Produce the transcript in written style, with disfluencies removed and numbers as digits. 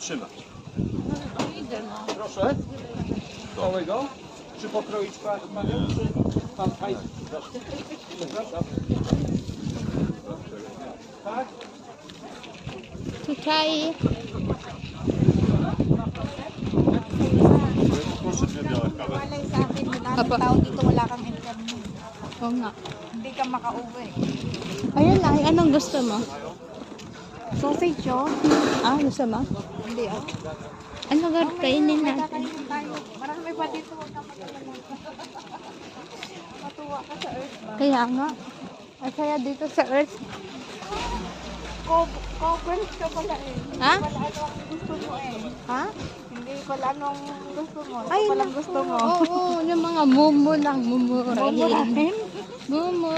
trzymać. Proszę. Całego? Czy pokroić panią, czy pan hajs? Przepraszam. Tak? Tutaj Proszę dwie białe kawy. Walay sa akin, maraming tao dito wala kang internet. oo nga. Hindi ka makauwi. Ayun lang, anong gusto mo? Sausage, oh. Ah, gusto mo? Hindi, oh. Ano ga kainin natin? Kakainin tayo. Marami pa dito, huwag ka matalala. Matuwa ka sa earth ba? Kaya nga. Ang saya dito sa Earth. Conference ka pala eh. Ha? Hindi pala ano ang gusto mo eh. Ha? Hindi pala anong gusto mo. Ito Ay, palang gusto mo. Oo, yung mga mumu lang, mumurahin. Mumurahin? Mumu.